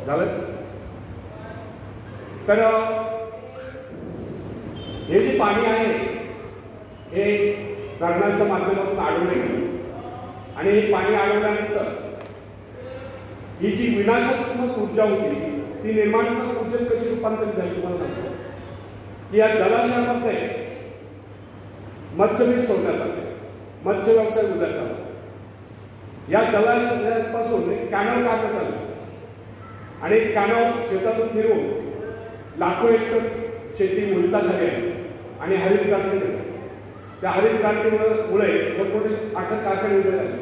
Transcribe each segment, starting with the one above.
झालं. तर हे जे पाणी आहे हे धरणांच्या माध्यमातून अडवले गेले आणि हे पाणी अडवल्यानंतर ही जी विनाशात्मक ऊर्जा होती ती निर्माणात्मक ऊर्जेत कशी रूपांतरित झाली तुम्हाला सांगतो की या जलाशयामध्ये मत्स्यबीज सोडण्यात आले, मत्स्य व्यवसाय उदयास आला. या जलाशयापासून एक कॅनॉल काढण्यात आले आणि कॅनॉल शेतातून फिरवून लाखो हेक्टर शेती उलटा झाली आहे आणि हरित क्रांती झाली. त्या हरित क्रांतीमुळे मोठमोठे साखर कारखाने उभे झाले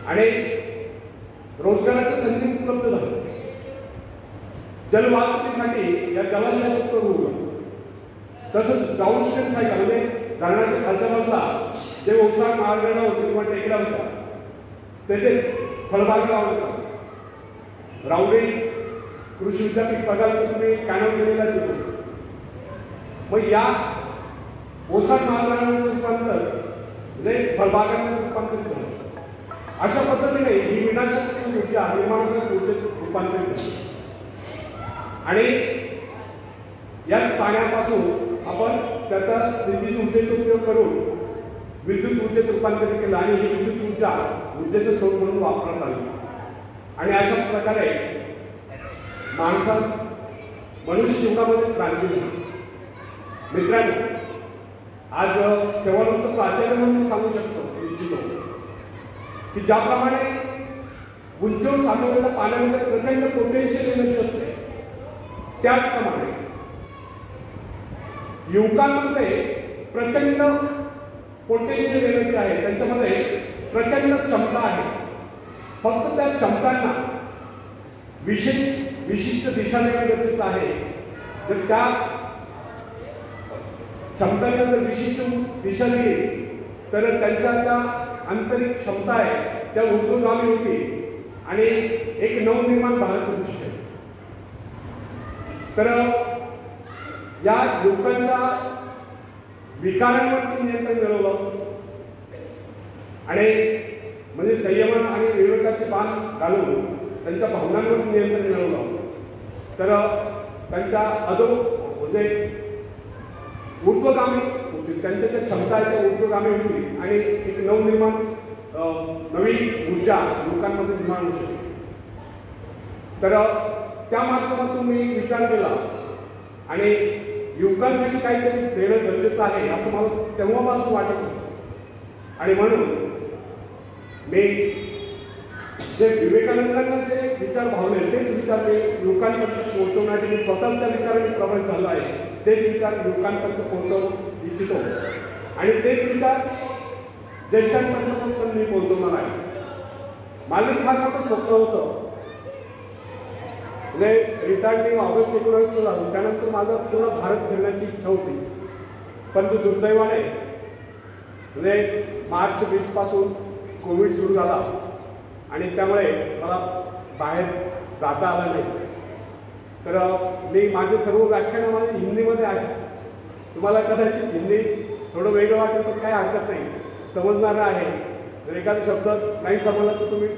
आणि रोजगाराच्या संधी उपलब्ध झाल्या. जलवाहतुकीसाठी या जलाशयाचा उपयोग होतो. तसंच डाऊनस्ट्रीम साईड म्हणजे धरणाच्या खालच्या बाजूला जे ओसाड माळगणं होते किंवा टेकड्या होत्या तेथे फळबाग लावण्यात आला. राऊरी कृषी विद्यापीठ बघाल तर तुम्ही कॅनॉल केलेला तिथे. मग या ओसाड माळगणांचं रूपांतर म्हणजे फळबागांमध्ये रूपांतरित झालं. अशा पद्धतीने ही विनाशक ऊर्जा निर्माणात्मक ऊर्जेत रूपांतरित झाली आणि याच पाण्यापासून आपण त्याचा स्थितीज ऊर्जेचा उपयोग करून विद्युत ऊर्जेत रूपांतरित केलं आणि ही विद्युत ऊर्जा ऊर्जेचा स्रोत म्हणून वापरण्यात आली. आणि अशा प्रकारे मनुष्य जीवनामध्ये क्रांती झाली. मित्रांनो, आज सेवानिवृत्त प्राचार्य म्हणून मी सांगू इच्छितो की ज्याप्रमाणे उंचीवर साठवलेल्या पाण्यामध्ये प्रचंड पोटेन्शियल एनर्जी असते त्याचप्रमाणे युवकांमध्ये प्रचंड पोटेन्शियल एनर्जी आहे, त्यांच्यामध्ये प्रचंड क्षमता आहे. फक्त त्या क्षमतांना विशिष्ट दिशा देणं गरजेचं आहे. जर त्या क्षमतांना जर विशिष्ट दिशा दिली तर त्यांच्या त्या आंतरिक क्षमता आहे त्या ऊर्ध्वगामी होती आणि एक नवनिर्माण भारत होऊ शकेल. तर या लोकांच्या विकारांवरती नियंत्रण मिळवलं आणि म्हणजे संयमन आणि विवेकाचे बाण घालून त्यांच्या भावनांवर नियंत्रण मिळवलं तर त्यांच्या म्हणजे ऊर्ध्वगामी होतील. त्यांच्या ज्या क्षमता आहेत त्या ऊर्ध्वगामी होतील आणि एक नवनिर्माण नवी ऊर्जा लोकांमध्ये निर्माण होऊ शकते. तर त्या माध्यमातून मी विचार केला आणि युवकांसाठी काहीतरी देणं गरजेचं आहे असं मला तेव्हापासून वाटत होतं. आणि म्हणून मी जे विवेकानंदांना जे विचार भावले तेच विचार मी युवकांपर्यंत पोहोचवण्यासाठी मी स्वतःच त्या विचाराने प्रभावित झालो आहे. तेच विचार युवकांपर्यंत पोहोचवू इच्छितो आणि तेच विचार ज्येष्ठांपर्यंत पण मी पोहोचवणार आहे. माझं फार मोठं स्वप्न होतं म्हणजे रिटायर्ड मी ऑगस्ट 19 झालो त्यानंतर माझं पूर्ण भारत फिरण्याची इच्छा होती. परंतु दुर्दैवाने म्हणजे मार्च 20 पासून कोविड सुरू झाला आणि त्यामुळे मला बाहेर जाता आलं नाही. तर मी माझे सर्व व्याख्यानं माझे हिंदीमध्ये आहे. तुम्हाला कदाचित हिंदी थोडं वेगळं वाटेल पण काही हरकत नाही, समजणारं आहे. जर एखादा शब्द नाही समजला तर तुम्ही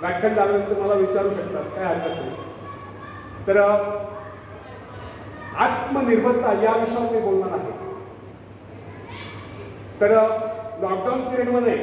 व्याख्यान झाल्यानंतर मला विचारू शकता, काही हरकत नाही. तर आत्मनिर्भरता या विषयावर मी बोलणार आहे. तर लॉकडाऊन पिरियडमध्ये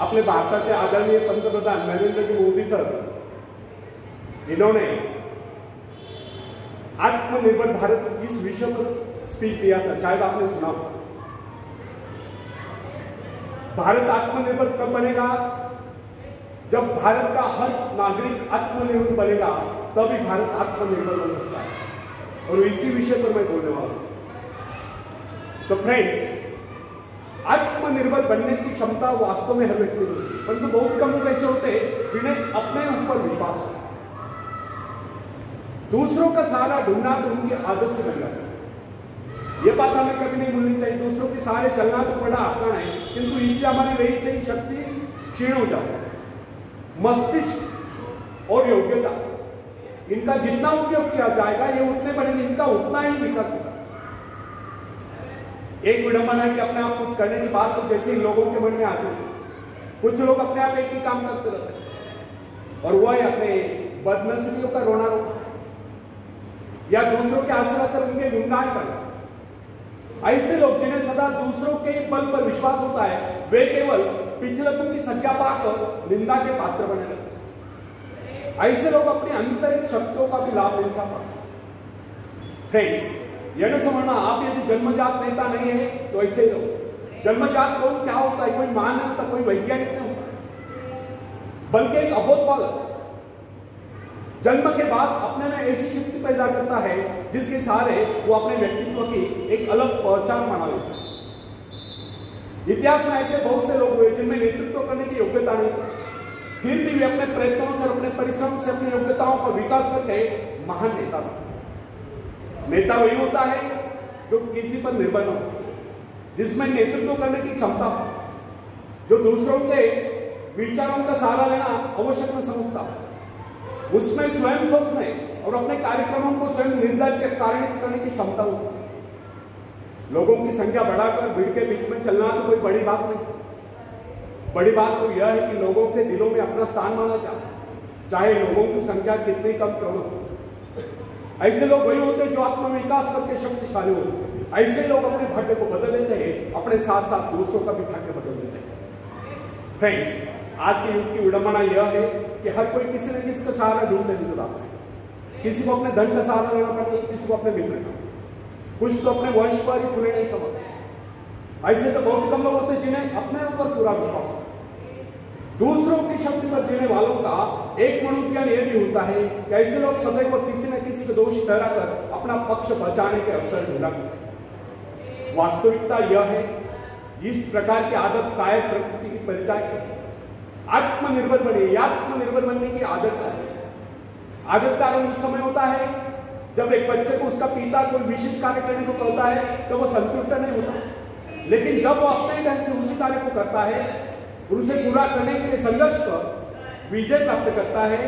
आपले भारताचे आदरणीय पंतप्रधान नरेंद्र मोदी सर इन्होंने आत्मनिर्भर भारत इस विषय पर स्पीच दिया था, शायद आपने सुना होगा. भारत आत्मनिर्भर कब बनेगा? जब भारत का हर नागरिक आत्मनिर्भर बनेगा तभी भारत आत्मनिर्भर बन सकता है. और इसी विषय पर मैं बोलने वाला हूं. तो फ्रेंड्स, आत्मनिर्भर बनने की क्षमता वास्तव में हर व्यक्ति में है, परंतु बहुत कम लोग ऐसे होते हैं जिन्हें अपने ऊपर विश्वास है. दूसरों का सहारा ढूंढना तो उनके आदत से बन जाता है. ये बात हमें कभी नहीं भूलनी चाहिए. दूसरों के सहारे चलना तो बड़ा आसान है, किंतु इससे हमारी रही सही शक्ति क्षीण हो जाती है. मस्तिष्क और योग्यता इनका जितना उपयोग किया जाएगा ये उतने बढ़ेंगे, इनका उतना ही विकास होगा. एक विडंबना है कि अपने आप कुछ करने की बात तो जैसे ही लोगों के मन में आती है, कुछ लोग अपने आप एक ही काम करते रहते हैं और वो है अपने बदनसीबियों का रोना रोना या दूसरों के आसरा कर उनके गुणगान करना। ऐसे लोग जिन्हें सदा दूसरों के बल पर विश्वास होता है, वे केवल पिछलकों की संज्ञा पाकर निंदा के पात्र बने रहते। ऐसे लोग अपनी आंतरिक शक्तियों का भी लाभ नहीं उठा पाते। फ्रेंड्स, यह न समझना आप यदि जन्मजात नेता नहीं है तो ऐसे ही लोग। जन्मजात कौन क्या होता है? कोई महान नहीं होता, कोई वैज्ञानिक नहीं होता, बल्कि एक अबोध बालक जन्म के बाद अपने में ऐसी शक्ति पैदा करता है जिसके सहारे वो अपने व्यक्तित्व की एक अलग पहचान बना लेता है। इतिहास में ऐसे बहुत से लोग हुए जिनमें नेतृत्व करने की योग्यता नहीं थी, फिर भी वे अपने प्रयत्नों से, अपने परिश्रम से अपनी योग्यताओं का विकास करके महान नेता बने। नेता वही होता है जो किसी पर निर्भर न हो, जिसमें नेतृत्व करने की क्षमता हो, जो दूसरों के विचारों का सहारा लेना आवश्यक न समझता, उसमें स्वयं सोचने और अपने कार्यक्रमों को स्वयं निर्धारित कारणित करने की क्षमता हो। लोगों की संख्या बढ़ाकर भीड़ के बीच में चलना तो कोई बड़ी बात नहीं। बड़ी बात तो यह है कि लोगों के दिलों में अपना स्थान माना जाए, चाहे लोगों की संख्या कितनी कम क्यों न हो। ऐसे लोग वही होते हैं जो आत्मविकास करके शक्तिशाली होते हैं। ऐसे लोग अपने भाग्य को बदल देते हैं, अपने साथ साथ दूसरों का भी भाग्य बदल देते हैं। फ्रेंड्स, आज के युग की विडंबना यह है कि हर कोई किसी न किसी का सहारा ढूंढने नजर आता है। किसी को अपने धन का सहारा लेना पड़ता है, किसी को अपने मित्र का, कुछ तो अपने वंश पर ही खुले नहीं समझते। ऐसे तो बहुत कम लोग होते हैं जिन्हें अपने ऊपर पूरा विश्वास है। दूसरों की शक्ति पर जीने वालों का एक मनोविज्ञान यह भी होता है कि ऐसे लोग सदैव किसी न किसी को दोषी ठहराकर अपना पक्ष बचाने के अवसर ढूंढा करते हैं। वास्तविकता यह है, इस प्रकार की आदत कायर प्रकृति की परिचायक है। आत्मनिर्भर बने, आत्मनिर्भर बनने की आदत है। आदत का आरंभ उस समय होता है जब एक बच्चे को उसका पिता कोई विशेष कार्य करने को कहता है तो वो संतुष्ट नहीं होता, लेकिन जब वो अपने ढंग से उसी कार्य को करता है और उसे पूरा करने के लिए संघर्ष कर विजय प्राप्त करता है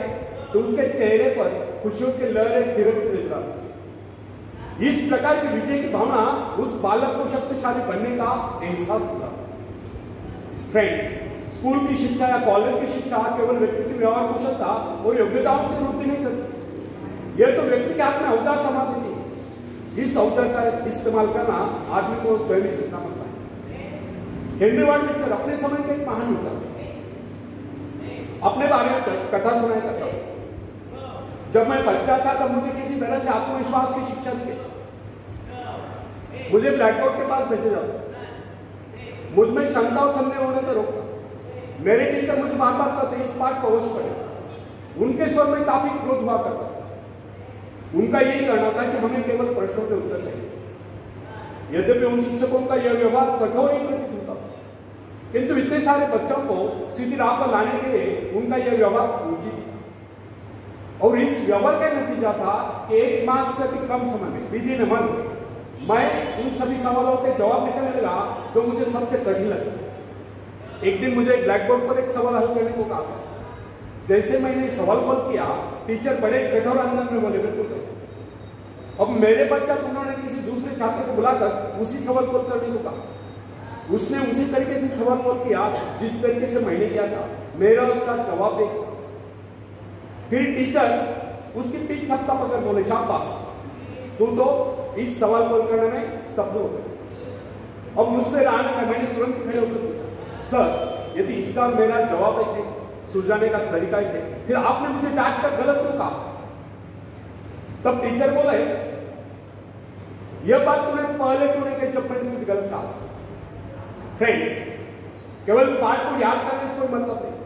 तो उसके चेहरे पर खुशियों की लहरें थिरकती नजर आती है। इस प्रकार की विजय की भावना उस बालक को शक्तिशाली बनने का एहसास होता है। फ्रेंड्स, स्कूल की शिक्षा या कॉलेज की शिक्षा केवल व्यक्ति की व्यवहार कुशलता और योग्यताओं की वृद्धि नहीं करती, यह तो व्यक्ति के हाथ में औजार थमा देती है। इस औजार का इस्तेमाल करना आदमी को स्वयं ही सीखना पड़ता है। हेनरी वार्ड बिचर अपने समय के एक महान विचार अपने बारे में कथा सुनाया करता हूं। जब मैं बच्चा था तब मुझे किसी तरह से आत्मविश्वास की शिक्षा दी गई। मुझे ब्लैक बोर्ड के पास भेजा जाता, मुझ में क्षमता और संदेह होने पर रोकता। मेरे टीचर मुझे बार बार कहते इस पाठ को अवश्य पढ़ें। उनके स्वर में काफी क्रोध हुआ करता था। उनका यही कहना था कि हमें केवल प्रश्नों के उत्तर चाहिए। यद्यपि उन शिक्षकों का यह व्यवहार कठोर ही प्रतीत होता था, किंतु इतने सारे बच्चों को सीधी राह पर लाने के लिए उनका यह व्यवहार उचित था। और इस व्यवहार का नतीजा था कि 1 मास से भी कम समय में विदिन अ मंथ मैं उन सभी सवालों के जवाब निकलने लगा जो मुझे सबसे कठिन लगता। एक दिन मुझे ब्लैक बोर्ड पर एक सवाल हल करने को कहा। जैसे मैंने सवाल हल किया, टीचर बड़े कठोर अंदाज में बोले, बिल्कुल। अब मेरे पश्चात उन्होंने किसी दूसरे छात्र को बुलाकर उसी सवाल हल करने को कहा। उसने उसी तरीके से सवाल हल किया जिस तरीके से मैंने किया था। मेरा उसका जवाब एक था। फिर टीचर उसकी पीठ थपथपाकर बोले, शाबाश, तू तो इस सवाल हल करने में सफल हो गया। अब मुझसे रहने में मैंने तुरंत खड़े होकर पूछा, सर, यदि इसका मेरा जवाब एक है, सुलझाने का तरीका एक है, फिर आपने मुझे डांट कर गलत क्यों कहा? तब टीचर बोले, यह बात तूने पहले क्यों नहीं कही जब मैंने कुछ गलत कहा? फ्रेंड्स, केवल पाठ को याद करने से कोई मतलब नहीं।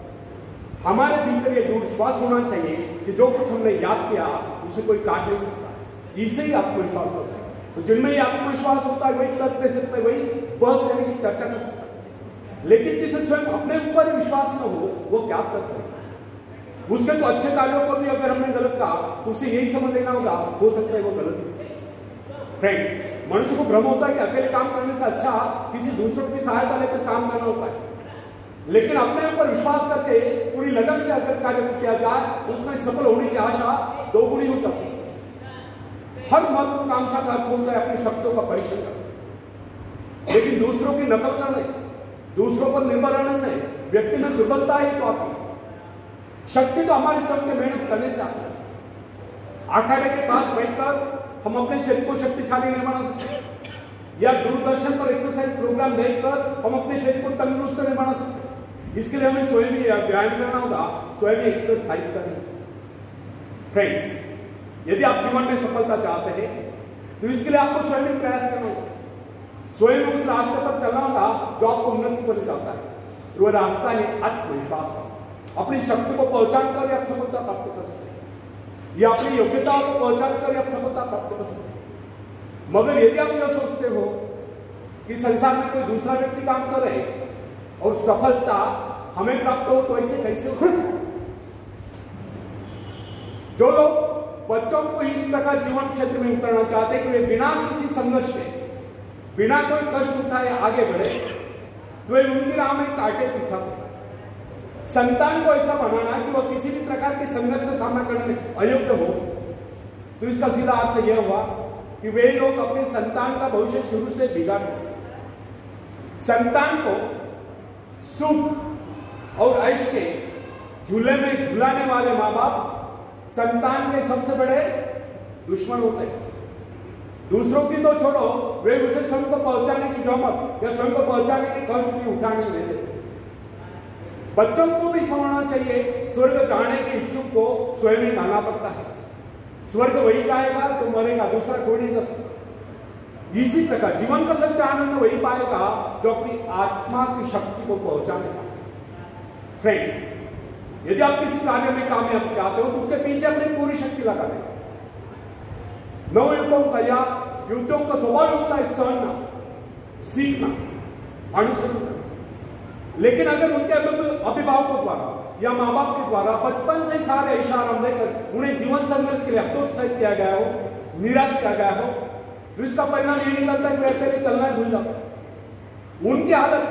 हमारे भीतर यह दृढ़ विश्वास होना चाहिए कि जो कुछ हमने याद किया उसे कोई काट नहीं सकता। इसे ही आत्मविश्वास होता है। तो जिनमें आत्मविश्वास होता है वही तर्क दे सकते हैं, वही बहस यानी की चर्चा कर सकता है। लेकिन जिसे स्वयं अपने ऊपर ही विश्वास न हो वो क्या तर्क करेगा? उसके तो अच्छे कार्यों पर भी अगर हमने गलत कहा तो उसे यही समझ लेना होगा, हो सकता है वो गलत है। फ्रेंड्स, मनुष्य को भ्रम होता है कि अकेले काम करने से अच्छा किसी दूसरों की सहायता लेकर काम करना होता है। लेकिन अपने ऊपर विश्वास करके पूरी लगन से अगर कार्य किया जाए तो उसमें सफल होने की आशा दोगुनी हो जाती है। हर महत्वाकांक्षा का अर्थ होता है अपनी शक्तियों का परीक्षण करना, लेकिन दूसरों की नकल करने, दूसरों पर निर्भर रहने से व्यक्ति में दुर्बलता ही तो आती है। शक्ति तो हमारे स्वयं के मेहनत करने से आता है। अखाड़े के पास बैठकर हम अपने शरीर को शक्तिशाली नहीं बना सकते, या दूरदर्शन पर एक्सरसाइज प्रोग्राम देखकर हम अपने शरीर को तंदुरुस्त नहीं बना सकते। इसके लिए हमें स्वयं ही व्यायाम करना होगा, स्वयं ही एक्सरसाइज करनी होगी। फ्रेंड्स, यदि आप जीवन में सफलता चाहते हैं तो इसके लिए आपको स्वयं ही प्रयास करना होगा, स्वयं उस रास्ते पर चलना होगा जो आपको उन्नति पर जाता है। वह रास्ता है आत्मविश्वास का। अपनी शक्ति को पहचान कर आप सफलता प्राप्त कर सकते हैं, या अपनी योग्यता को पहचान कर आप सफलता प्राप्त कर सकते हैं। मगर यदि आप यह सोचते हो कि संसार में कोई दूसरा व्यक्ति काम कर रहे और सफलता हमें प्राप्त हो, तो ऐसे कैसे हो सकता है? जो लोग बच्चों को इस प्रकार जीवन क्षेत्र में उतरना चाहते हैं कि वे बिना किसी संघर्ष के, बिना कोई कष्ट उठाए आगे बढ़े, तो वे उनकी राह में कांटे बिछाते। संतान को ऐसा बनाना कि वह किसी भी प्रकार के संघर्ष का सामना करने में अयोग्य हो, तो इसका सीधा अर्थ यह हुआ कि वे लोग अपने संतान का भविष्य शुरू से बिगाड़ संतान को सुख और ऐश के झूले में झुलाने वाले माँ बाप संतान के सबसे बड़े दुश्मन होते हैं। दूसरों की तो छोड़ो, वे उसे स्वयं को पहुंचाने की जहमत या स्वयं को पहुंचाने के कष्ट भी उठाने नहीं देते। बच्चों को भी समझना चाहिए, स्वर्ग जाने के इच्छुक को स्वयं ही मानना पड़ता है। स्वर्ग वही जाएगा जो मरेगा, दूसरा कोई नहीं कर सकता। इसी प्रकार जीवन का सच्चा आनंद वही पाएगा जो अपनी आत्मा की शक्ति को पहुंचाएगा। फ्रेंड्स, यदि आप किसी कार्य में कामयाब चाहते हो तो उसके पीछे अपनी पूरी शक्ति लगा दें। नवयुवकों का या युवतियों का स्वभाव होता है सहना, सीखना, अनुसरण करना। लेकिन अगर उनके अभिभावकों द्वारा या माँ बाप के द्वारा बचपन से सारे इशारा देकर उन्हें जीवन संघर्ष के लिए हतोत्साहित किया गया हो, निराश किया गया हो, तो इसका परिणाम ये निकलता है कि वे अकेले चलना भूल जाते हैं। उनकी हालत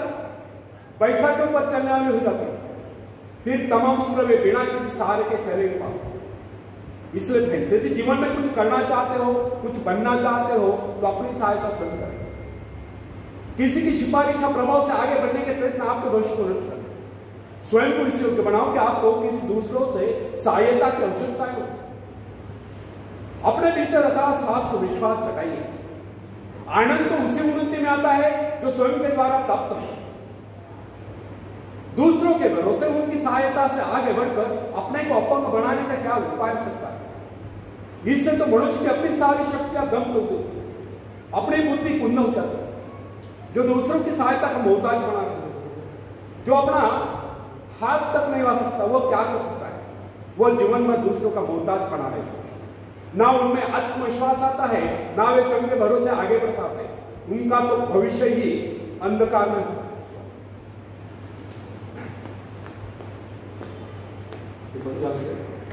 पैसा के ऊपर चलने वाली हो जाती है, फिर तमाम उम्र वे बिना किसी सहारे के चले नहीं पाते। इसलिए फ्रेंड्स, यदि जीवन में कुछ करना चाहते हो, कुछ बनना चाहते हो, तो अपनी सहायता स्वयं करें। किसी की सिफारिश या प्रभाव से आगे बढ़ने के प्रयत्न आपके भविष्य को नष्ट करें। स्वयं को इस योग्य बनाओ कि आपको किसी दूसरों से सहायता की आवश्यकता हो। अपने भीतर साहस विश्वास जगाइए। आनंद तो उसी उन्नति में आता है जो स्वयं के द्वारा प्राप्त हो। दूसरों के भरोसे उनकी सहायता से आगे बढ़कर अपने को अपंग बनाने का क्या उपाय हो सकता है? इससे तो मनुष्य की अपनी सारी शक्तियां दम तोड़ देती, अपनी बुद्धि कुंद हो जाती है। जो दूसरों की सहायता का मोहताज बना रहे, जो अपना हाथ तक नहीं ला सकता, वो क्या कर सकता है? वो जीवन में दूसरों का मोहताज बना रहे। ना उनमें आत्मविश्वास आता है, ना वे स्वयं के भरोसे आगे बढ़ पाते। उनका तो भविष्य ही अंधकार में होता है।